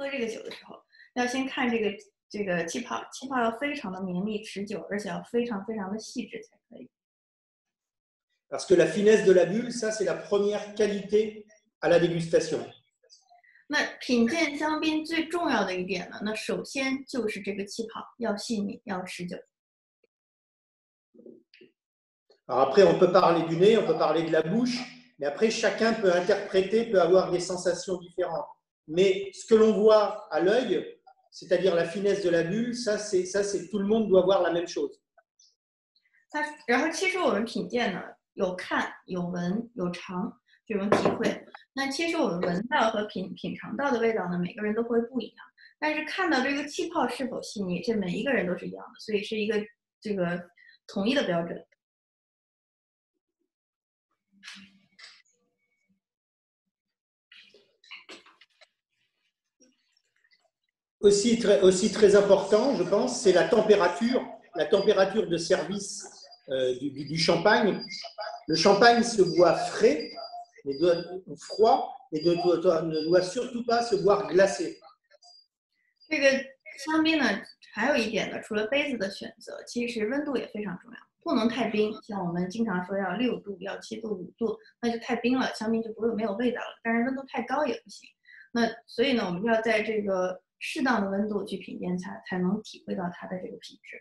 喝这个酒的时候，要先看这个气泡，气泡要非常的绵密持久，而且要非常非常的细致才可以。Parce que la finesse de la bulle, ça c'est la première qualité à la dégustation. 那品鉴香槟最重要的一点呢，那首先就是这个气泡要细腻，要持久。Alors après, on peut parler du nez, on peut parler de la bouche, mais après, chacun peut interpréter, peut avoir des sensations différentes. Mais ce que l'on voit à l'œil, c'est-à-dire la finesse de la bulle, ça, c'est tout le monde doit voir la même chose. 然后其实我们品鉴呢，有看、有闻、有尝这种体会。那其实我们闻到和品尝到的味道呢，每个人都会不一样。但是看到这个气泡是否细腻，这每一个人都是一样的，所以是一个这个统一的标准。Aussi très important, je pense, c'est la température de service du champagne. Le champagne se boit frais, ou froid, et ne doit surtout pas se boire glacé. 这个香槟呢，还有一点呢，除了杯子的选择，其实温度也非常重要，不能太冰。像我们经常说要6度、要7度、5度，那就太冰了，香槟就没有味道了。但是温度太高也不行。那所以呢，我们要在这个适当的温度去品鉴它，才能体会到它的这个品质。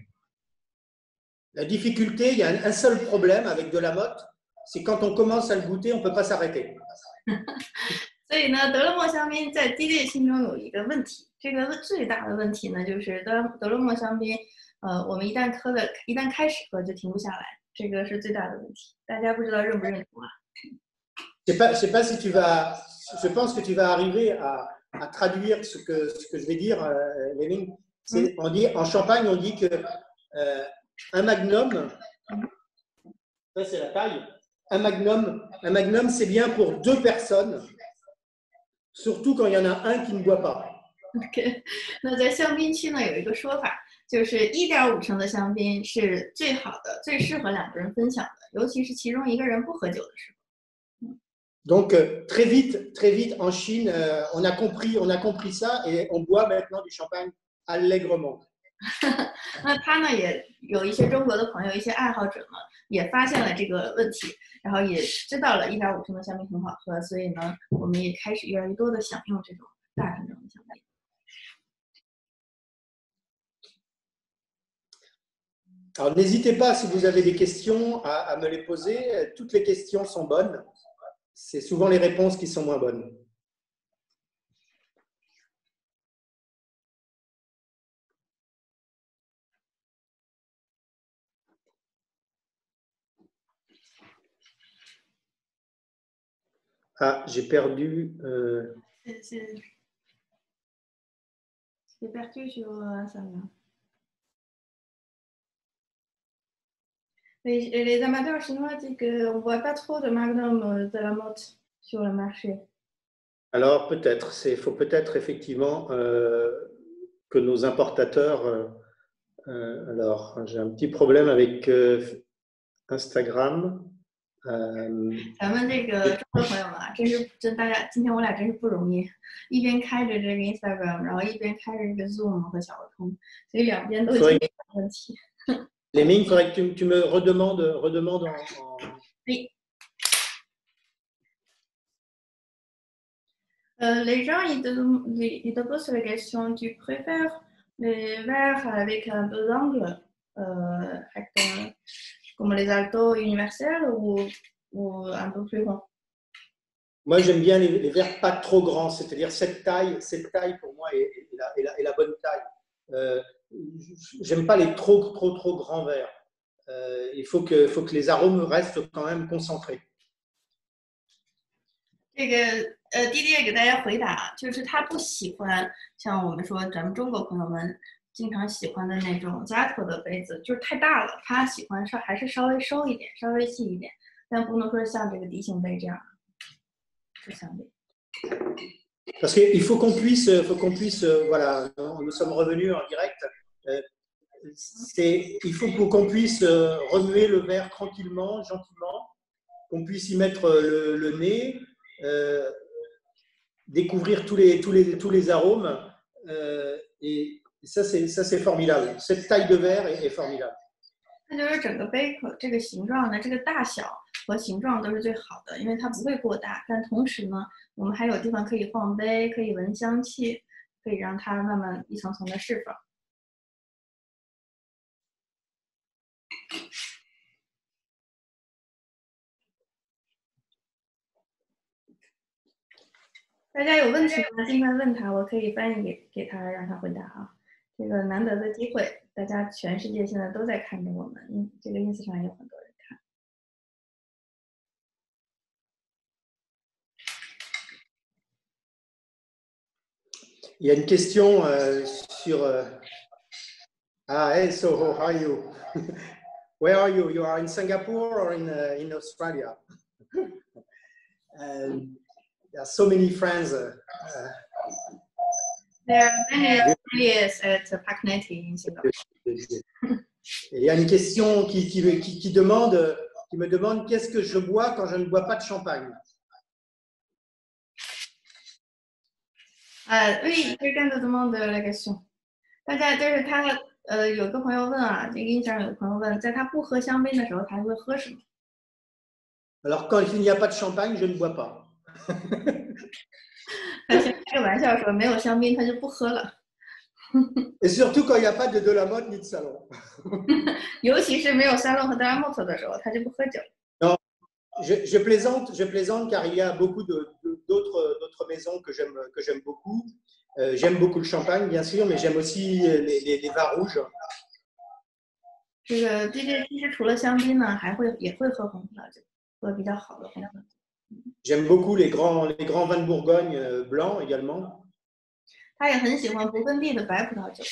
La difficulté, il y a un seul problème avec de la motte, c'est quand on commence à le goûter, on ne peut pas s'arrêter. 所以呢，德勒莫香槟在迪列心中有一个问题，这个最大的问题呢，就是德勒莫香槟，我们一旦开始喝就停不下来，这个是最大的问题。大家不知道认不认同啊？ Je sais pas si tu vas, je pense que tu vas arriver à traduire ce que je vais dire, Lévin. On dit, en Champagne, on dit que un magnum, ça c'est la taille, un magnum c'est bien pour 2 personnes, surtout quand il y en a un qui ne boit pas. OK， 那在香槟区呢有一个说法，就是1.5升的香槟是最好的，最适合2个人分享的，尤其是其中一个人不喝酒的时候。Donc très vite en Chine, on a compris ça et on boit maintenant du champagne allègrement. 那他呢也有一些中国的朋友，一些爱好者呢也发现了这个问题，然后也知道了1.5升的香槟很好喝，所以呢我们也开始越来越多的享用这种大品种的香槟。Alors n'hésitez pas si vous avez des questions à me les poser. Toutes les questions sont bonnes. C'est souvent les réponses qui sont moins bonnes. Ah, j'ai perdu. J'ai perdu sur ça. Les amateurs chinois disent qu'on ne voit pas trop de magnum de la motte sur le marché. Alors peut-être, il faut peut-être effectivement que nos importateurs. Alors j'ai un petit problème avec Instagram. 咱们这个中国朋友们啊，大家今天我俩真是不容易，一边开着这个 Instagram， 然后一边开着这个 Zoom 和小鹅通，所以两边都有问题。Les mines, il faudrait que tu me redemandes en... Oui. Les gens, ils te posent la question, tu préfères les verres avec un peu d'angle, comme les altos universels ou un peu plus grands? Moi, j'aime bien les verres pas trop grands, c'est-à-dire cette taille pour moi est la bonne taille. J'aime pas les trop grands verres. Il faut que les arômes restent quand même concentrés. 这个弟弟也给大家回答，就是他不喜欢像我们说咱们中国朋友们经常喜欢的那种扎特的杯子，就是太大了。他喜欢还是稍微收一点，稍微细一点，但不能说像这个笛形杯这样。不相比。Parce qu'il faut qu'on puisse, voilà, nous sommes revenus en direct. Il faut qu'on puisse remuer le verre tranquillement, gentiment, qu'on puisse y mettre le nez, découvrir tous les arômes. et ça, c'est formidable. Cette taille de verre est formidable. 那就是整个杯口这个形状呢，这个大小和形状都是最好的，因为它不会过大。但同时呢，我们还有地方可以放杯，可以闻香气，可以让它慢慢一层层的释放。大家有问题吗？尽快问他，我可以翻译给他，让他回答啊。这个难得的机会，大家全世界现在都在看着我们，这个 ins 上有很多人看。Il y a une question sur. Hey, Soho, how are you? Where are you? You are in Singapore or in Australia? There are so many friends. There are many affiliates at Park 90 in Singapore. Il y a une question qui me demande qu'est-ce que je bois quand je ne bois pas de champagne. Oui, quelqu'un te demande la question. 大家就是他有个朋友问啊，这个印象有个朋友问，在他不喝香槟的时候，他会喝什么？ Alors quand il n'y a pas de champagne, je ne bois pas. 他先开个玩笑说，没有香槟他就不喝了。Et surtout quand il n'y a pas de la mode ni de salon. 尤其是没有salon和 de la mode 的时候，他就不喝酒。Non, je plaisante car il y a beaucoup d'autres maisons que j'aime beaucoup. J'aime beaucoup le champagne, bien sûr, mais j'aime aussi les vins rouges. 这个 DJ 其实除了香槟呢，也会喝红葡萄酒，喝比较好的红葡萄酒。J'aime beaucoup les grands vins de Bourgogne blancs également. 他也很喜欢勃艮第的白葡萄酒。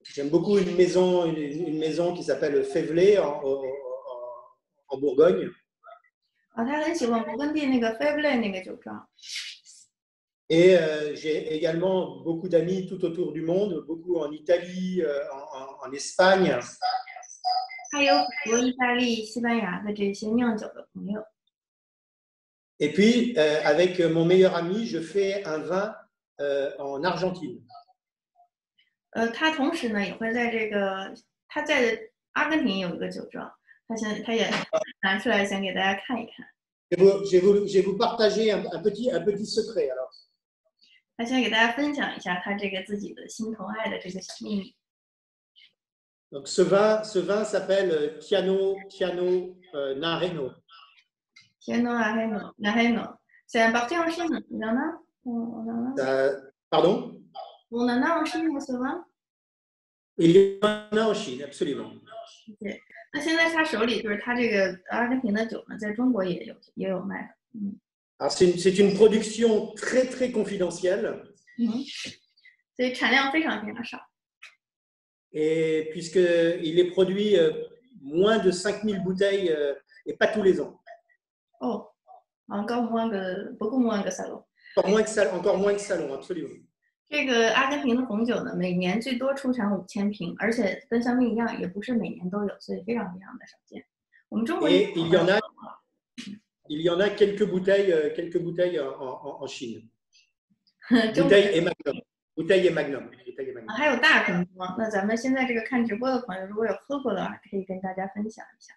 J'aime beaucoup une maison qui s'appelle Févelet en Bourgogne. 啊，他很喜欢勃艮第那个 Févelet 那个酒庄。Et j'ai également beaucoup d'amis tout autour du monde, beaucoup en Italie, en Espagne. 还有很多意大利、西班牙的这些酿酒的朋友。Et puis, avec mon meilleur ami, je fais un vin en Argentine. 他同时呢也会在他在阿根廷有一个酒庄，他也拿出来想给大家看一看。Je vais vous partager un petit secret alors. 他先给大家分享一下他这个自己的心头爱的这个小秘密。Donc ce vin s'appelle Tiano Nareno. Tiano Nareno. C'est importé en Chine, il y en a? Pardon? On en a en Chine ce vin? Il y en a en Chine, absolument. 对，那现在他手里就是他这个阿根廷的酒呢，在中国也有卖的。Alors c'est une production très très confidentielle. 所以产量非常非常少。Et puisqu'il est produit moins de 5000 bouteilles et pas tous les ans. Oh, encore moins que salon. Encore moins que salon, absolument. 这个阿根廷的红酒呢，每年最多出产5000瓶，而且跟香槟一样，也不是每年都有，所以非常非常的少见。我们中国也有。Il y en a quelques bouteilles en Chine. Bouteilles et Magnum. 还有大瓶装。那咱们现在这个看直播的朋友，如果有喝过的话，可以跟大家分享一下。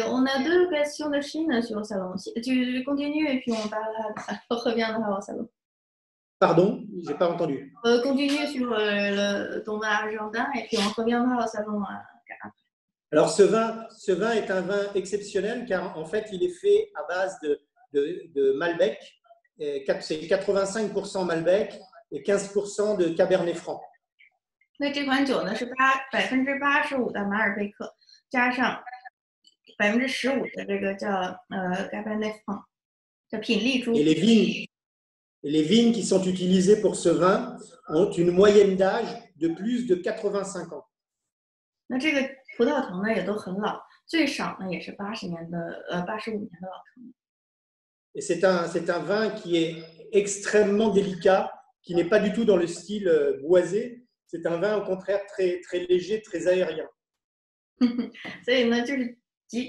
On a deux questions de Chine sur le salon. Tu continues et puis on parle, on revient au salon. Pardon, j'ai pas entendu. Continue sur ton vin argentin et puis on reviendra au salon après. Alors ce vin est un vin exceptionnel car en fait il est fait à base de Malbec. C'est 85% Malbec et 15% de Cabernet Franc. 那这款酒呢是85%的马尔贝克，加上15%的这个叫Cabernet Franc， 叫品丽珠。Et les vignes qui sont utilisées pour ce vin ont une moyenne d'âge de plus de 85 ans. 那这个葡萄藤呢也都很老，最少呢也是85年的老藤。Et c'est un vin qui est extrêmement délicat, qui n'est pas du tout dans le style boisé. C'est un vin au contraire très très léger, très aérien. 所以呢，就是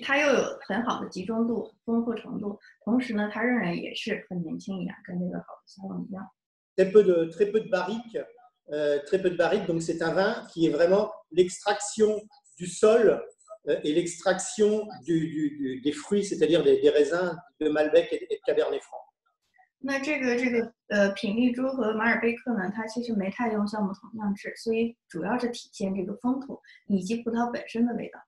它又有很好的集中度、丰富程度，同时呢，它仍然也是很年轻一样，跟这个好的香槟一样。très peu de barriques. Très peu de barriques. Donc, c'est un vin qui est vraiment l'extraction du sol et l'extraction des fruits, c'est-à-dire des raisins de Malbec et de Cabernet Franc. 那品丽珠和马尔贝克呢，它其实没太用橡木桶酿制，所以主要是体现这个风土以及葡萄本身的味道。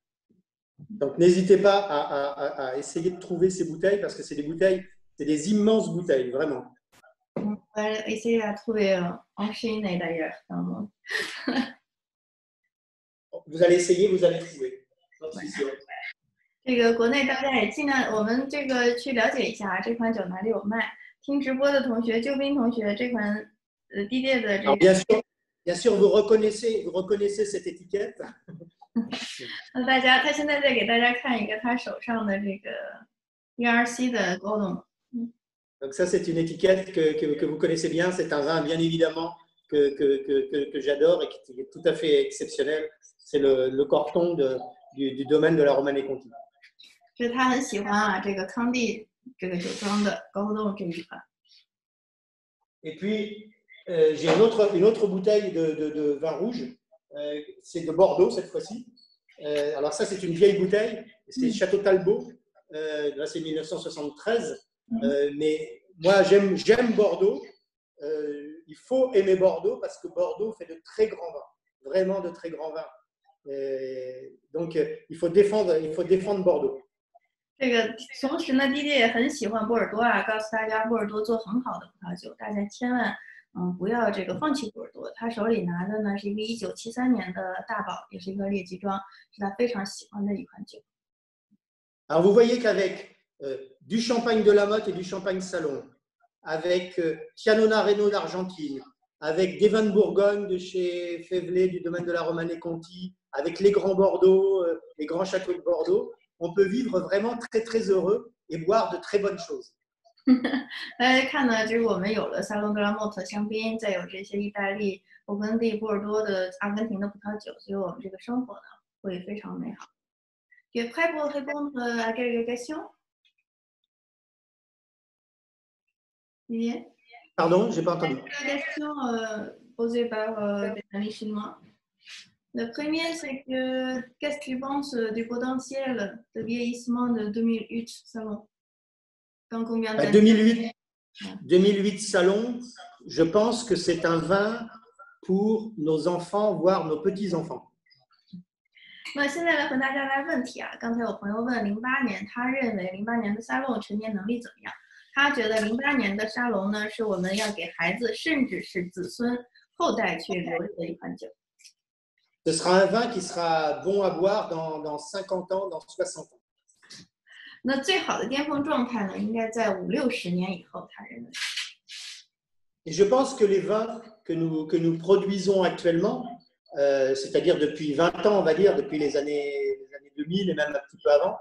Donc, n'hésitez pas à essayer de trouver ces bouteilles parce que c'est des bouteilles, c'est des immenses bouteilles, vraiment. On va essayer à trouver en Chine d'ailleurs. Vous allez essayer, vous allez trouver. 这个国内大家也尽量，我们这个去了解一下这款酒哪里有卖。听直播的同学，救兵同学，这款低调的这个。Bien sûr, vous reconnaissez cette étiquette. 那大家，他现在在给大家看一个他手上的这个 ERC 的 Gordon。Donc ça, c'est une étiquette que vous connaissez bien. C'est un vin, bien évidemment, que j'adore et qui est tout à fait exceptionnel. C'est le Corton du domaine de la Romanée-Conti. 是他很喜欢啊，这个康帝这个酒庄的 Gordon 这一款。Et puis, j'ai une autre bouteille de vin rouge. C'est de Bordeaux cette fois-ci. Alors ça, c'est une vieille bouteille. C'est Château Talbot. Là, c'est 1973. Mais moi, j'aime Bordeaux. Il faut aimer Bordeaux parce que Bordeaux fait de très grands vins. Vraiment de très grands vins. Donc, il faut défendre Bordeaux. 这个同时呢，弟弟也很喜欢波尔多啊，告诉大家波尔多做很好的葡萄酒，大家千万不要这个放弃波尔多。他手里拿的呢是一个1973年的大宝，也是一个列级庄，是他非常喜欢的一款酒。Alors vous voyez qu'avec du champagne de la Motte et du champagne Salon, avec Chianona Renaud d'Argentine, avec des vins de Bourgogne de chez Févelet du domaine de la Romanée-Conti, avec les grands Bordeaux, les grands châteaux de Bordeaux, on peut vivre vraiment très très heureux et boire de très bonnes choses. 大家看呢，就是我们有了萨隆德拉莫特香槟，再有这些意大利、勃艮第、波尔多的、阿根廷的葡萄酒，所以我们这个生活呢会非常美好。Tu es prêt pour répondre à quelques questions? Pardon, j'ai pas entendu. Question posée par des amis chinois. Le premier, c'est que qu'est-ce que tu penses du potentiel de vieillissement de 2008 Salon? Dans combien d'années? 2008 Salon, je pense que c'est un vin pour nos enfants, voire nos petits-enfants. 那现在来和大家来问题啊，刚才有朋友问08年，他认为08年的沙龙陈年能力怎么样？他觉得08年的沙龙呢，是我们要给孩子甚至是子孙后代去留着的一款酒。Ce sera un vin qui sera bon à boire dans 50 ans, dans 60 ans. 那最好的巅峰状态呢，应该在50-60年以后，他认为。Et je pense que les vins que nous produisons actuellement, c'est-à-dire depuis 20 ans, on va dire, depuis les années 2000 et même un petit peu avant,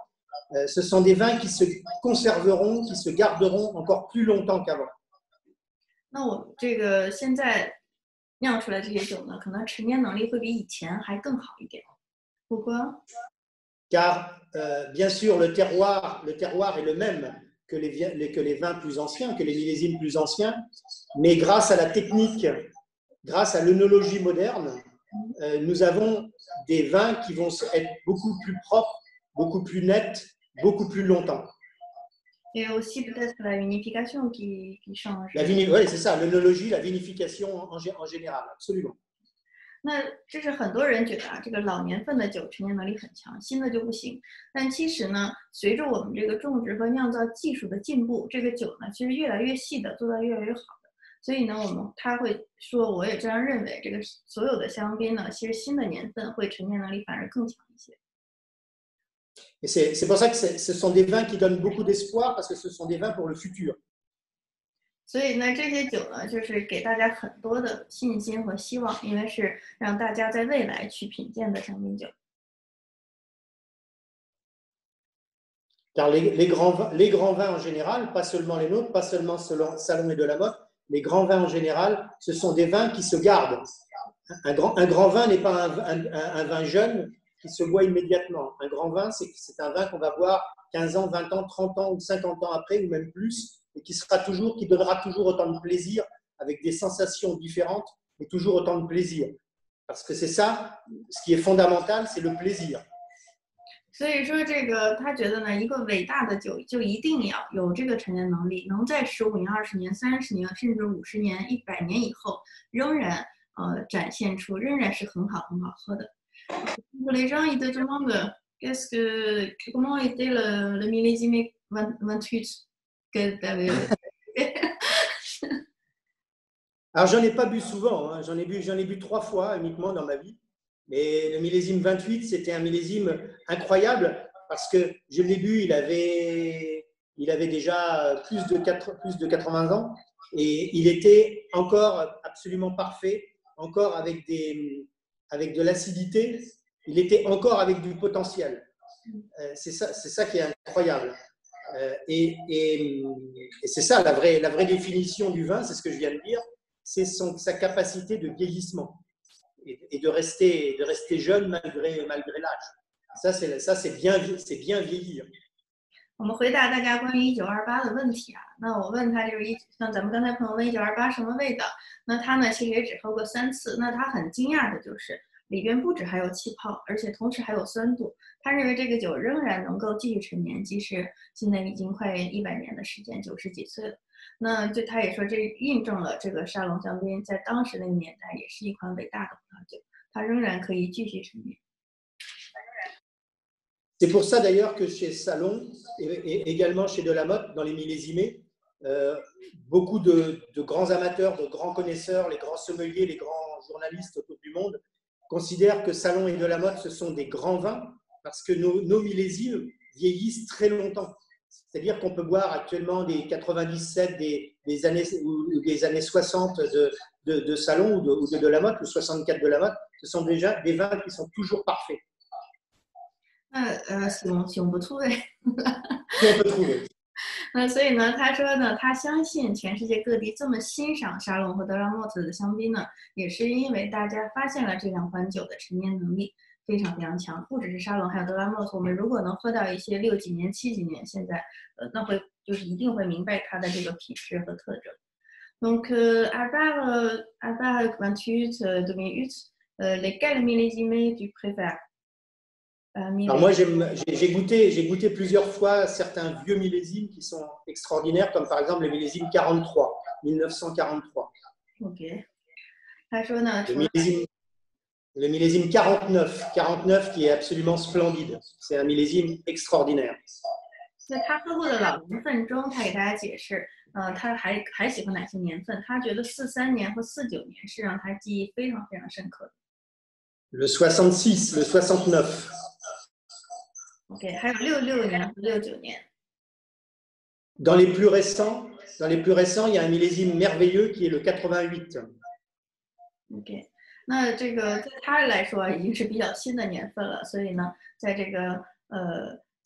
ce sont des vins qui se conserveront, qui se garderont encore plus longtemps qu'avant. 那我这个现在酿出来这些酒呢，可能陈年能力会比以前还更好一点。Pourquoi? Car bien sûr, le terroir est le même que les vins plus anciens, que les millésimes plus anciens, mais grâce à la technique, grâce à l'œnologie moderne, nous avons des vins qui vont être beaucoup plus propres, beaucoup plus nets, beaucoup plus longtemps. Et aussi peut-être la vinification qui change. Oui, c'est ça, l'œnologie, la vinification en général, absolument. 那这是很多人觉得啊，这个老年份的酒陈年能力很强，新的就不行。但其实呢，随着我们这个种植和酿造技术的进步，这个酒呢其实越来越细的，做到越来越好的。所以呢，他会说，我也这样认为，这个所有的香槟呢，其实新的年份会陈年能力反而更强一些。Et c'est pour ça que ce sont des vins qui donnent beaucoup d'espoir parce que ce sont des vins pour le futur. 所以呢，这些酒呢，就是给大家很多的信心和希望，因为是让大家在未来去品鉴的香槟酒。Car les grands vins en général, pas seulement les nôtres, pas seulement Salon et de la Motte, les grands vins en général, ce sont des vins qui se gardent. Un grand vin n'est pas un vin jeune qui se boit immédiatement. Un grand vin, c'est un vin qu'on va boire 15 ans, 20 ans, 30 ans ou 50 ans après, ou même plus, et qui donnera toujours autant de plaisir avec des sensations différentes, mais toujours autant de plaisir. Parce que c'est ça, ce qui est fondamental, c'est le plaisir. 所以说，这个他觉得呢，一个伟大的酒就一定要有这个陈年能力，能在15年、20年、30年，甚至50年、100年以后，仍然展现出仍然是很好很好喝的。Les gens ils te demandent qu'est-ce que comment était le millésime 28 que tu avais Alors, j'en ai pas bu souvent, hein. J'en ai bu 3 fois uniquement dans ma vie. Mais le millésime 28, c'était un millésime incroyable parce que je l'ai bu, il avait déjà plus de 80 ans et il était encore absolument parfait, encore avec de l'acidité, il était encore avec du potentiel. C'est ça qui est incroyable. Et c'est ça la vraie définition du vin, c'est ce que je viens de dire, c'est sa capacité de vieillissement. Et de rester jeune malgré l'âge. Ça, c'est bien vieillir. 我们回答大家关于1928的问题啊，那我问他就是像咱们刚才朋友问1928什么味道，那他呢其实也只喝过3次，那他很惊讶的就是里边不止还有气泡，而且同时还有酸度。他认为这个酒仍然能够继续陈年，即使现在已经快100年的时间，90几岁了。那就他也说，这印证了这个沙龙香槟在当时那个年代也是一款伟大的葡萄酒，它仍然可以继续陈年。C'est pour ça d'ailleurs que chez Salon et également chez Delamotte, dans les millésimés, beaucoup de grands amateurs, de grands connaisseurs, les grands sommeliers, les grands journalistes autour du monde considèrent que Salon et Delamotte, ce sont des grands vins parce que nos millésimes vieillissent très longtemps. C'est-à-dire qu'on peut boire actuellement des 97, des années 60 de Salon ou de Delamotte, ou 64 de Delamotte. Ce sont déjà des vins qui sont toujours parfaits. 行不错哎。Si on peut trouver. 那所以呢，他说呢，他相信全世界各地这么欣赏沙龙和德拉莫特的香槟呢，也是因为大家发现了这两款酒的陈年能力非常非常强，不只是沙龙，还有德拉莫特。我们如果能喝到一些6几年、7几年，现在那会就是一定会明白它的这个品质和特征。Donc, à part 28 2008, lesquels millésimes tu préfères? Alors moi, j'ai goûté plusieurs fois certains vieux millésimes qui sont extraordinaires, comme par exemple le millésime 43, 1943. OK. 他说呢，le millésime 49 qui est absolument splendide. C'est un millésime extraordinaire. 在他喝过的老年份中，他给大家解释，他还喜欢哪些年份？他觉得43年和49年是让他记忆非常非常深刻的。Le 66, le 69. OK， 还有66年和69年。Dans les plus récents, il y a un millésime merveilleux qui est le 88. OK， 那这个对他来说已经是比较新的年份了，所以呢，在这个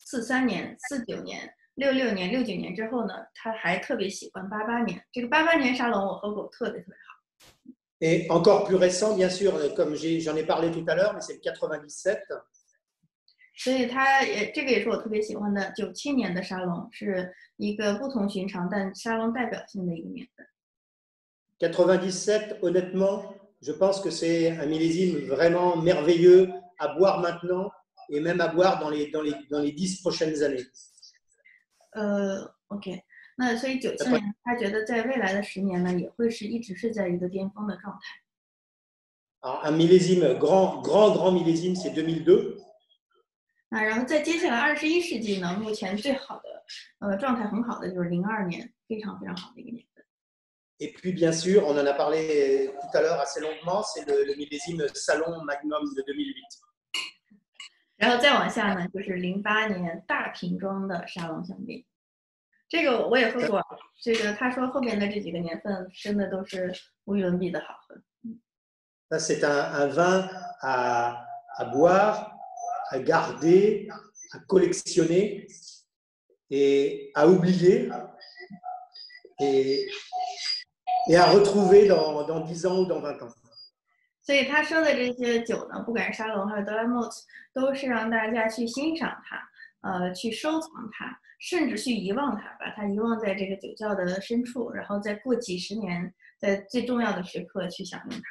43年、49年、66年、69年之后呢，他还特别喜欢88年。这个88年沙龙我喝过，特别特别好。Et encore plus récent, bien sûr, comme j'en ai parlé tout à l'heure, mais c'est le 97. 所以这个也是我特别喜欢的97年的沙龙，是一个不同寻常但沙龙代表性的一个年份。97, honnêtement, je pense que c'est un millésime vraiment merveilleux à boire maintenant et même à boire dans les 10 prochaines années. OK， 那所以97年，他觉得在未来的10年呢，也会一直是在一个巅峰的状态。Alors, un millésime, grand millésime, c'est 2002. 然后在接下来21世纪呢，目前最好的状态很好的就是02年，非常非常好的一个年份。Et puis, bien sûr, on en a parlé tout à l'heure assez longuement, c'est le millésime Salon Magnum de 2008. 然后再往下呢，就是08年大瓶装的沙龙香槟，这个我也喝过。这个他说后面的这几个年份真的都是无与伦比的好喝。Ça, c'est un vin à boire, à garder, à collectionner et à oublier et à retrouver dans 10 ans ou dans 20 ans. 所以他说的这些酒呢，不管是沙龙还是德拉莫特，都是让大家去欣赏它，去收藏它，甚至去遗忘它，把它遗忘在这个酒窖的深处，然后再过几十年，在最重要的时刻去享用它。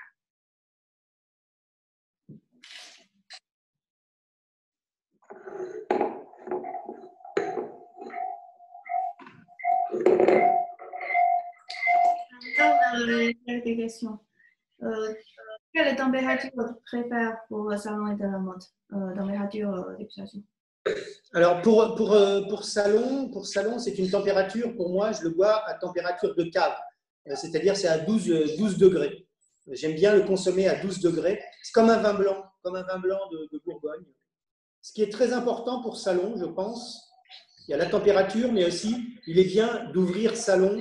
Quelques questions. Quelle température tu préfères pour le salon et de la mode? Température d'expression. Alors, pour salon c'est une température, pour moi, je le bois à température de cave. C'est-à-dire, c'est à 12 degrés. J'aime bien le consommer à 12 degrés. C'est comme un vin blanc de Bourgogne. Ce qui est très important pour salon, je pense, il y a la température, mais aussi, il est bien d'ouvrir salon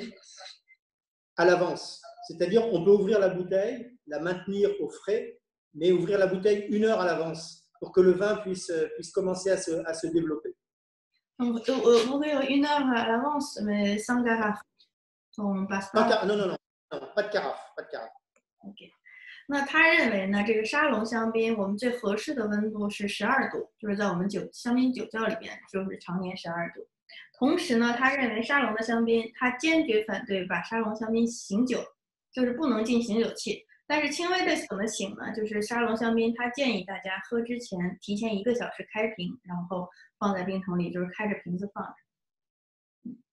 à l'avance. C'est-à-dire, on peut ouvrir la bouteille, la maintenir au frais, mais ouvrir la bouteille 1 heure à l'avance pour que le vin puisse commencer à se développer. Donc, ouvrir 1 heure à l'avance, mais sans carafe. On passe pas. Non, pas de carafe, pas de carafe. OK. 那他认为呢，这个沙龙香槟我们最合适的温度是12度，就是在我们香槟酒窖里边，就是常年12度。同时呢，他认为沙龙的香槟，他坚决反对把沙龙香槟醒酒，就是不能进醒酒器。但是轻微的怎么醒呢？就是沙龙香槟，他建议大家喝之前提前1个小时开瓶，然后放在冰桶里，就是开着瓶子放着。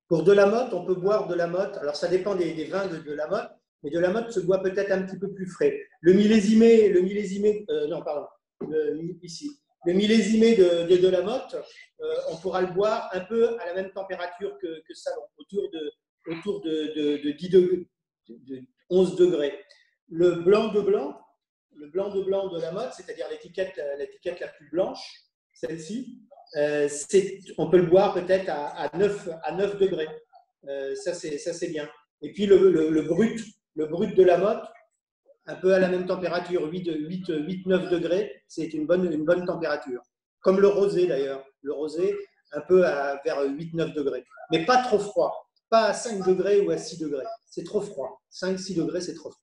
Pour de la motte, on peut boire de la motte. Alors, ça dépend des vins de la motte, mais de la motte se boit peut-être un petit peu plus frais. Le millésimé de la motte, on pourra le boire un peu à la même température que salon, autour de 10 degrés, de 11 degrés. Le blanc de blanc de la motte, c'est-à-dire l'étiquette la plus blanche, celle-ci, on peut le boire peut-être à 9 degrés. Ça, c'est bien. Et puis le brut de la motte, un peu à la même température, 8-9 degrés, c'est une bonne température. Comme le rosé d'ailleurs. Le rosé, un peu vers 8-9 degrés. Mais pas trop froid. Pas à 5 degrés ou à 6 degrés. C'est trop froid. 5-6 degrés, c'est trop froid.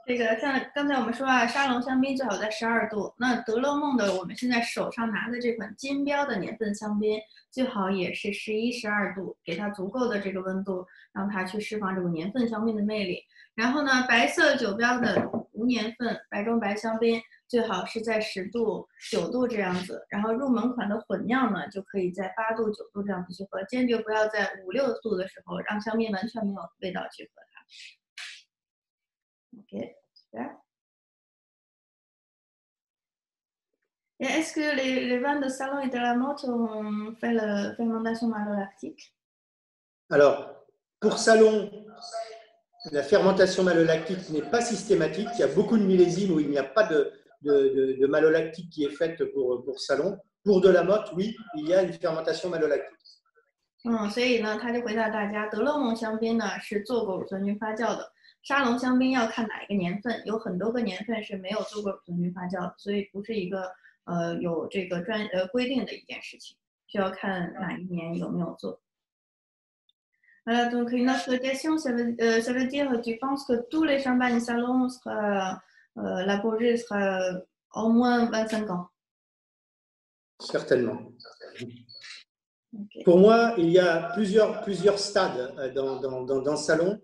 这个像刚才我们说啊，沙龙香槟最好在12度。那德勒梦的我们现在手上拿的这款金标的年份香槟，最好也是11、12度，给它足够的这个温度，让它去释放这种年份香槟的魅力。然后呢，白色酒标的无年份白中白香槟，最好是在10度、9度这样子。然后入门款的混酿呢，就可以在8度、9度这样子去喝，坚决不要在5、6度的时候让香槟完全没有味道去喝它。OK。Et est-ce que les vins de salon et de la motte ont fait la fermentation malolactique? Alors, pour salon, la fermentation malolactique n'est pas systématique. Il y a beaucoup de millésimes où il n'y a pas de malolactique qui est faite pour salon. Pour de la motte, oui, il y a une fermentation malolactique. 所以呢，他就回答大家，德勒梦香槟呢是做过乳酸菌发酵的。沙龙香槟要看哪一个年份，有很多个年份是没有做过乳酸菌发酵的，所以不是一个有这个规定的一件事情，需要看哪一年有没有做。Donc une autre question, ça veut dire, tu penses que tous les champagnes salon sera labourés sera au moins 25 ans? Certainement. Okay. Pour moi, il y a plusieurs stades dans le salon.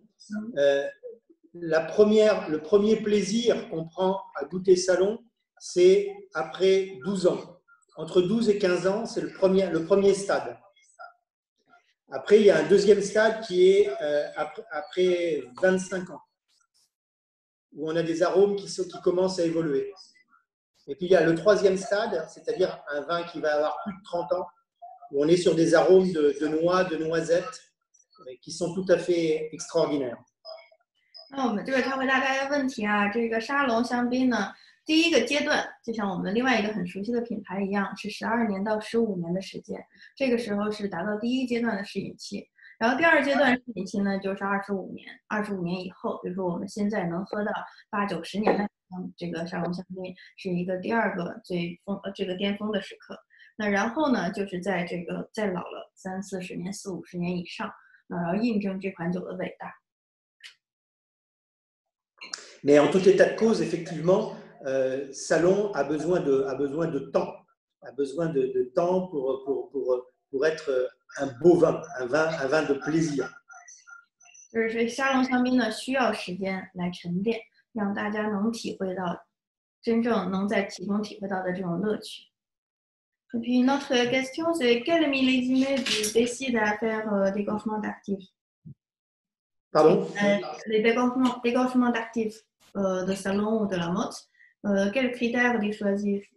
Le premier plaisir qu'on prend à goûter salon, c'est après 12 ans. Entre 12 et 15 ans, c'est le premier stade. Après, il y a un deuxième stade qui est après 25 ans, où on a des arômes qui commencent à évoluer. Et puis, il y a le troisième stade, c'est-à-dire un vin qui va avoir plus de 30 ans, où on est sur des arômes de noix, de noisettes, qui sont tout à fait extraordinaires. 那我们就是他回答大家问题啊，这个沙龙香槟呢，第一个阶段就像我们另外一个很熟悉的品牌一样，是12年到15年的时间，这个时候是达到第一阶段的适饮期。然后第二阶段适饮期呢，就是25年，25年以后，比如说我们现在能喝到8、9、10年的这个沙龙香槟，是一个第二个这个巅峰的时刻。那然后呢，就是在这个再老了30、40年、40、50年以上，然后印证这款酒的伟大。Mais en tout état de cause, effectivement, salon a besoin de temps. a besoin de temps pour être un beau vin, un vin de plaisir. 就是这沙龙香槟呢，需要时间来沉淀，让大家能体会到真正能在其中体会到的这种乐趣。Et puis une autre question, c'est quel millésime vous décide à faire dégorgement d'actifs? Pardon? Les dégorgements d'actifs de salon ou de la motte, quels critères vous choisissez?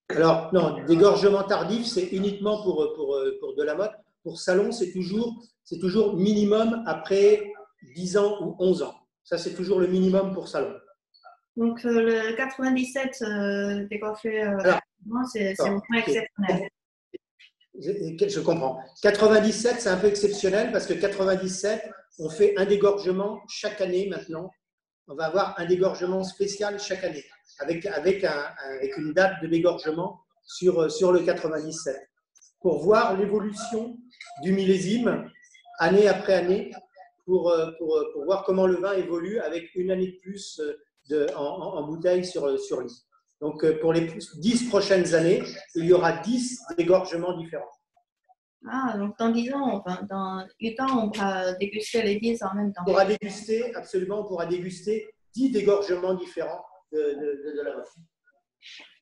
Alors, non, dégorgement tardif, c'est uniquement pour de la motte. Pour salon, c'est toujours minimum après 10 ans ou 11 ans. Ça, c'est toujours le minimum pour salon. Donc, le 97 dégorgé, c'est un point exceptionnel. Je comprends. 97, c'est un peu exceptionnel parce que 97, on fait un dégorgement chaque année maintenant. On va avoir un dégorgement spécial chaque année avec une date de dégorgement sur le 97 pour voir l'évolution du millésime année après année pour voir comment le vin évolue avec une année de plus en bouteille sur lit. Donc, pour les 10 prochaines années, il y aura 10 dégorgements différents. Ah, donc dans 10 ans, enfin, dans 8 ans, on pourra déguster les 10 en même temps. On pourra déguster, absolument, on pourra déguster 10 dégorgements différents de la motte.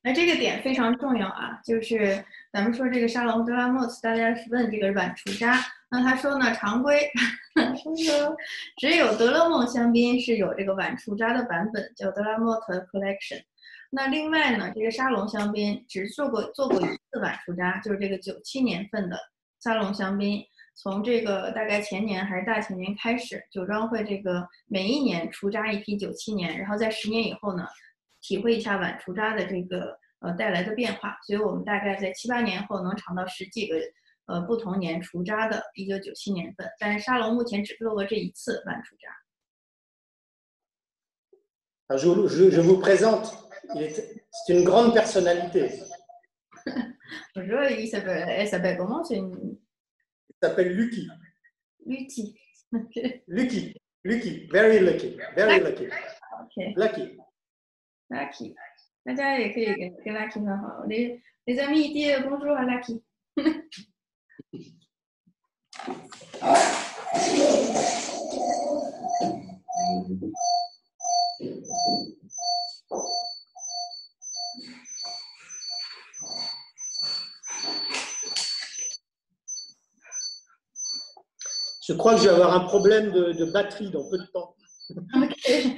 那这个点非常重要啊，就是咱们说这个沙龙德拉莫斯，大家是问这个晚出渣，那他说呢，常规说只有德勒梦香槟是有这个晚出渣的版本，叫德拉莫特 Collection。那另外呢，这个沙龙香槟只做过一次晚出渣，就是这个97年份的沙龙香槟。从这个大概前年还是大前年开始，酒庄会这个每一年出渣一批97年，然后在10年以后呢，体会一下晚出渣的这个带来的变化。所以我们大概在7、8年后能尝到10几个不同年出渣的1997年份，但是沙龙目前只做过这一次晚出渣。Je vous présente, c'est une grande personnalité. Elle s'appelle comment? Elle s'appelle Lucky. Lucky. Lucky. Very lucky. Very lucky. Okay. Lucky. 大家也可以跟 Lucky 问好。Les amis disent bonjour à Lucky. Je crois que je vais avoir un problème de batterie dans peu de temps. OK，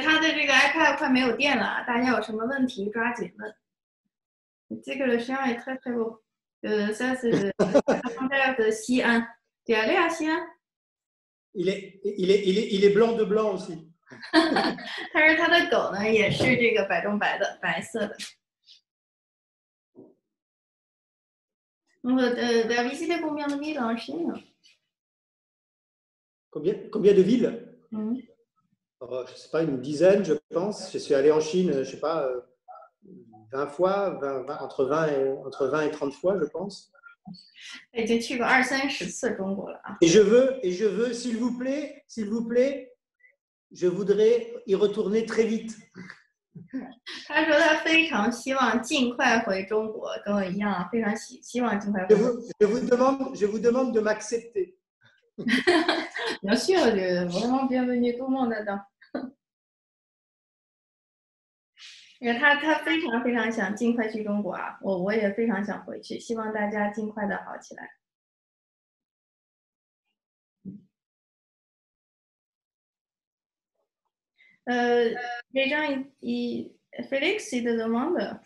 他的这个 iPad 快没有电了，大家有什么问题抓紧问。这个le chien est très très beau. Ça c'est le commentaire de Xi'an. Tu es allé à Xi'an? Il est blanc de blanc aussi. 他说他的狗呢也是这个白中白的，白色的。Tu as visité combien de villes en Chine? Combien de villes? Alors, je ne sais pas, une dizaine, je pense. Je suis allé en Chine, je ne sais pas, 20 fois, entre 20 et 30 fois, je pense. 已经去过20-30次中国了啊。Et je veux, s'il vous plaît, je voudrais y retourner très vite. 他说他非常希望尽快回中国，跟我一样，非常希望尽快回。Je vous demande de m'accepter. Bien sûr, vraiment bienvenue tout le monde dedans. 他非常非常想尽快去中国啊，我也非常想回去，希望大家尽快的好起来。Les gens, Félix, il te demande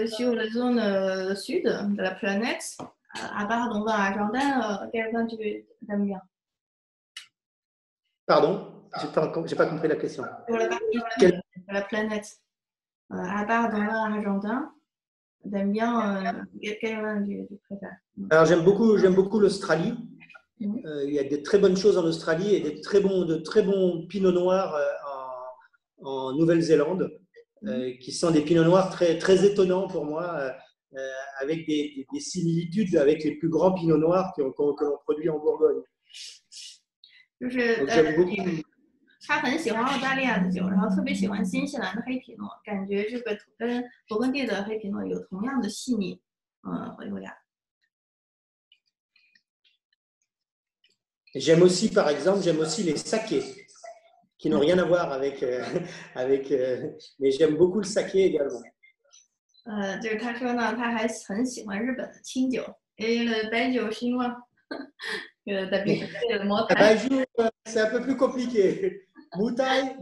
sur la zone sud de la planète, à part ton vin argentin, quel vin tu aimes bien? Pardon, j'ai pas compris la question. Sur la partie de la planète, à part ton vin argentin, tu aimes bien quel vin tu préfères? Alors j'aime beaucoup l'Australie. Il y a de très bonnes choses en Australie et de très bons pinots noirs en Nouvelle-Zélande, qui sont des pinots noirs très, très étonnants pour moi, avec des similitudes avec les plus grands pinots noirs que l'on produit en Bourgogne. Donc, j'aime beaucoup. 他很喜欢澳大利亚的酒，然后特别喜欢新西兰的黑皮诺，感觉这个跟勃艮第的黑皮诺有同样的细腻，和优雅。J'aime aussi, par exemple, j'aime aussi les sakés, qui n'ont rien à voir avec, mais j'aime beaucoup le saké également. 就是他说呢，他还很喜欢日本的清酒，因为白酒是因为Ah bah, c'est un peu plus compliqué. Moutai,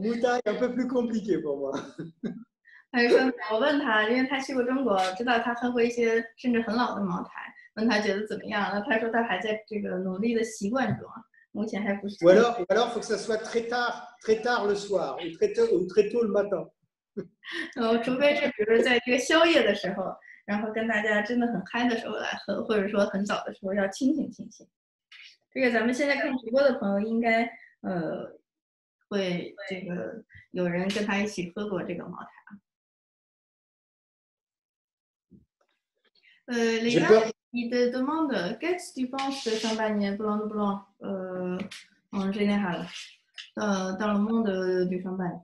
un peu plus compliqué pour moi. 他就说，我问他，因为他去过中国，知道他喝过一些甚至很老的茅台，问他觉得怎么样？那他说他还在这个努力的习惯中，目前还不是。Ou alors, faut que ça soit très tard le soir ou très tôt le matin. 除非是比如说在这个宵夜的时候，然后跟大家真的很嗨的时候来喝，或者说很早的时候要清醒清醒。这个咱们现在看直播的朋友应该会这个有人跟他一起喝过这个茅台啊。Les gens, ils te demandent qu'est-ce que tu penses de champagne blanc de blanc en général dans le monde du champagne.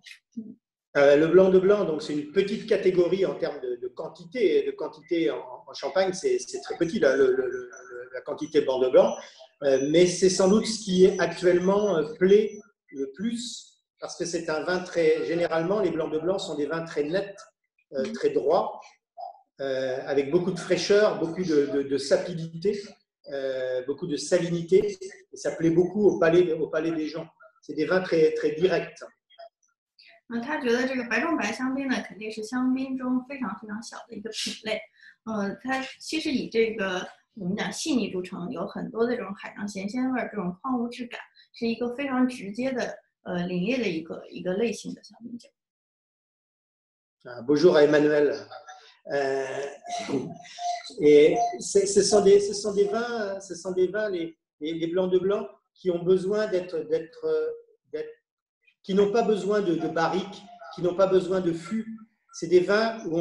Le blanc de blanc, donc c'est une petite catégorie en termes de quantité. De quantité en champagne, c'est très petit la quantité blanc de blanc, mais c'est sans doute ce qui est actuellement plaît le plus parce que c'est un vin très. Généralement, les blancs de blanc sont des vins très nets, très droits. Avec beaucoup de fraîcheur, beaucoup de sapidité, beaucoup de salinité. Et ça plaît beaucoup au palais des gens. C'est des vins très, très directs. 他觉得这个白中白香槟呢，肯定是香槟中非常非常小的一个品类。它其实以这个我们讲细腻著称，有很多的这种海上咸鲜味，这种矿物质感，是一个非常直接的凛冽的一个类型的香槟酒。Bonjour à Emmanuel. Et ce sont des vins, les blancs de blanc, qui ont besoin qui n'ont pas besoin de barriques, qui n'ont pas besoin de fûts. C'est des vins où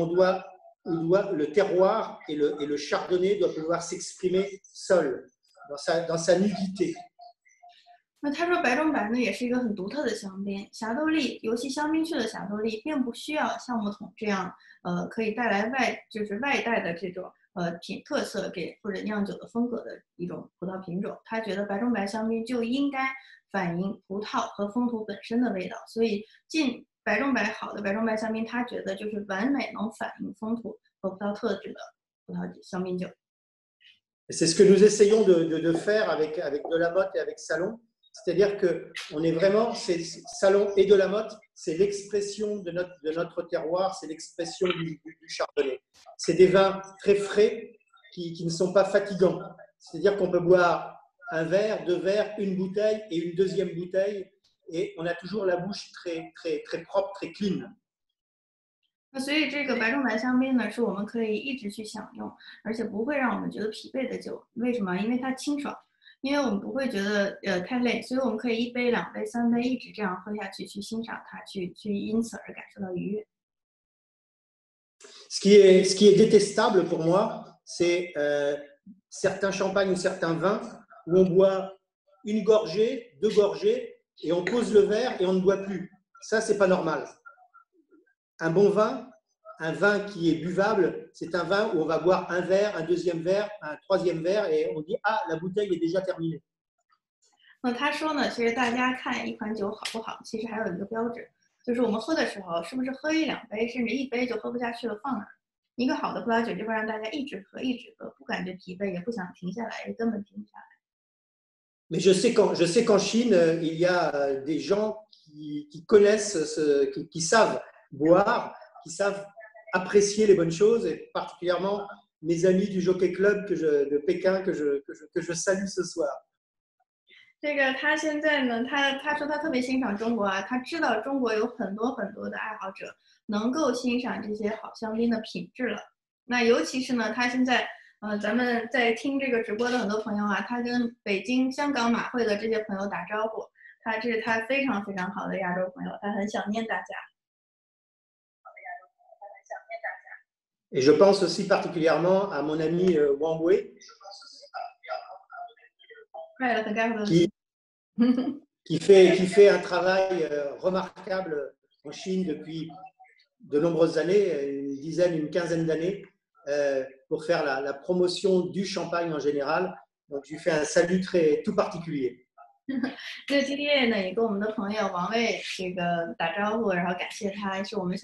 le terroir et le chardonnay doivent pouvoir s'exprimer seul, dans sa nudité. 那他说白中白呢也是一个很独特的香槟，霞多丽，尤其香槟区的霞多丽，并不需要橡木桶这样可以带来外带的这种特色给或者酿酒的风格的一种葡萄品种。他觉得白中白香槟就应该反映葡萄和风土本身的味道，所以白中白好的白中白香槟，他觉得就是完美能反映风土和葡萄特质的葡萄香槟酒。C'est ce que nous essayons de faire avec Delamotte et avec Salon. C'est-à-dire qu'on est vraiment, Salon et Delamotte, c'est l'expression de notre terroir, c'est l'expression du chardonnay. C'est des vins très frais qui ne sont pas fatigants. C'est-à-dire qu'on peut boire un verre, 2 verres, une bouteille et une deuxième bouteille, et on a toujours la bouche très, très, très propre, très clean. 所以这个白中白香槟呢，是我们可以一直去享用，而且不会让我们觉得疲惫的酒。为什么？因为它清爽。因为我们不会觉得太累，所以我们可以1杯、2杯、3杯一直这样喝下去，去欣赏它，去因此而感受到愉悦。Ce qui est détestable pour moi, c'est certains champagnes ou certains vins où on boit une gorgée, 2 gorgées, et on pose le verre et on ne boit plus. Ça, c'est pas normal. Un bon vin, un vin qui est buvable, c'est un vin où on va boire un verre, un deuxième verre, un troisième verre, et on dit ah, la bouteille est déjà terminée. 那他说呢，其实大家看一款酒好不好，其实还有一个标志，就是我们喝的时候，是不是喝1、2杯，甚至1杯就喝不下去了，放那儿。一个好的葡萄酒就会让大家一直喝，一直喝，不感觉疲惫，也不想停下来，也根本停不下来。Mais je sais qu'en Chine, il y a des gens qui connaissent, qui savent boire, qui savent apprécier les bonnes choses, et particulièrement mes amis du Jockey Club de Pékin que je salue ce soir. 这个他现在呢，他说他特别欣赏中国啊，他知道中国有很多很多的爱好者能够欣赏这些好香槟的品质了。那尤其是呢，他现在咱们在听这个直播的很多朋友啊，他跟北京、香港马会的这些朋友打招呼，这是他非常非常好的亚洲朋友，他很想念大家。Et je pense aussi particulièrement à mon ami Wang Wei, qui fait un travail remarquable en Chine depuis de nombreuses années, une dizaine, une quinzaine d'années, pour faire la promotion du champagne en général. Donc, je lui fais un salut tout particulier. 这个 TDA 呢也跟我们的朋友王卫这个打招呼，然后感谢他，是我们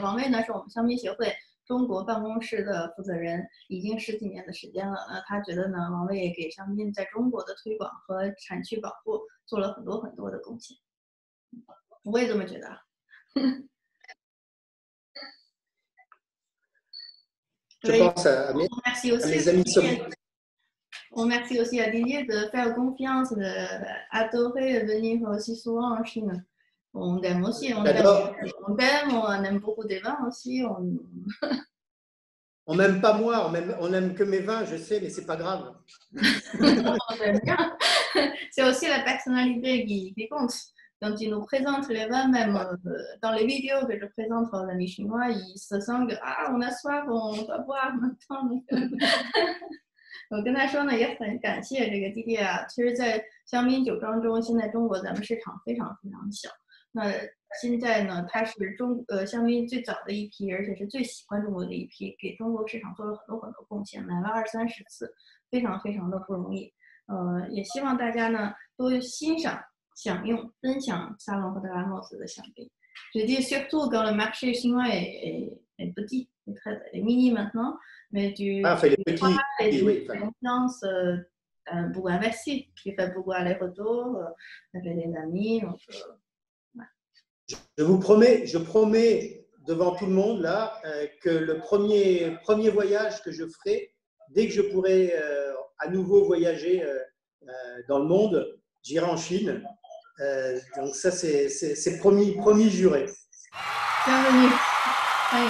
王卫呢是我们香槟协会中国办公室的负责人，已经10几年的时间了。他觉得呢，王卫也给香槟在中国的推广和产区保护做了很多很多的贡献。我也这么觉得。Je pense à mes amis. On remercie aussi à Didier de faire confiance, d'adorer venir aussi souvent en Chine. On t'aime aussi, on aime beaucoup des vins aussi. On m'aime pas moi, on aime que mes vins, je sais, mais c'est pas grave. On aime bien. C'est aussi la personnalité qui compte. Quand tu nous présentes les vins, même dans les vidéos que je présente aux amis chinois, ils se sentent on a soif, on va boire maintenant. 我跟他说呢，也很感谢这个 DD 啊。其实，在香槟酒庄中，现在中国咱们市场非常非常小。那现在呢，它是香槟最早的一批，而且是最喜欢中国的一批，给中国市场做了很多很多贡献，来了20-30次，非常非常的不容易。也希望大家呢多欣赏、享用、分享沙龙和德拉莫斯的香槟。Je dis surtout quand le marché chinois est petit, est mini maintenant, mais tu fait les petits, et confiance, beaucoup investi, tu fais beaucoup aller-retour, tu fait des amis. Donc, je promets devant tout le monde là que le premier voyage que je ferai, dès que je pourrai à nouveau voyager dans le monde, j'irai en Chine. Donc ça c'est promis juré. Bienvenue，欢迎。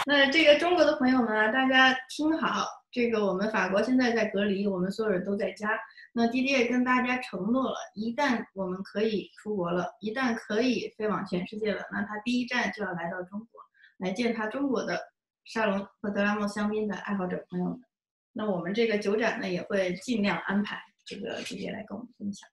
那这个中国的朋友们啊，大家听好，这个我们法国现在在隔离，我们所有人都在家。那滴滴也跟大家承诺了，一旦我们可以出国了，一旦可以飞往全世界了，那他第一站就要来到中国，来见他中国的沙龙和德拉莫香槟的爱好者朋友们。那我们这个酒展呢，也会尽量安排这个滴滴来跟我们分享。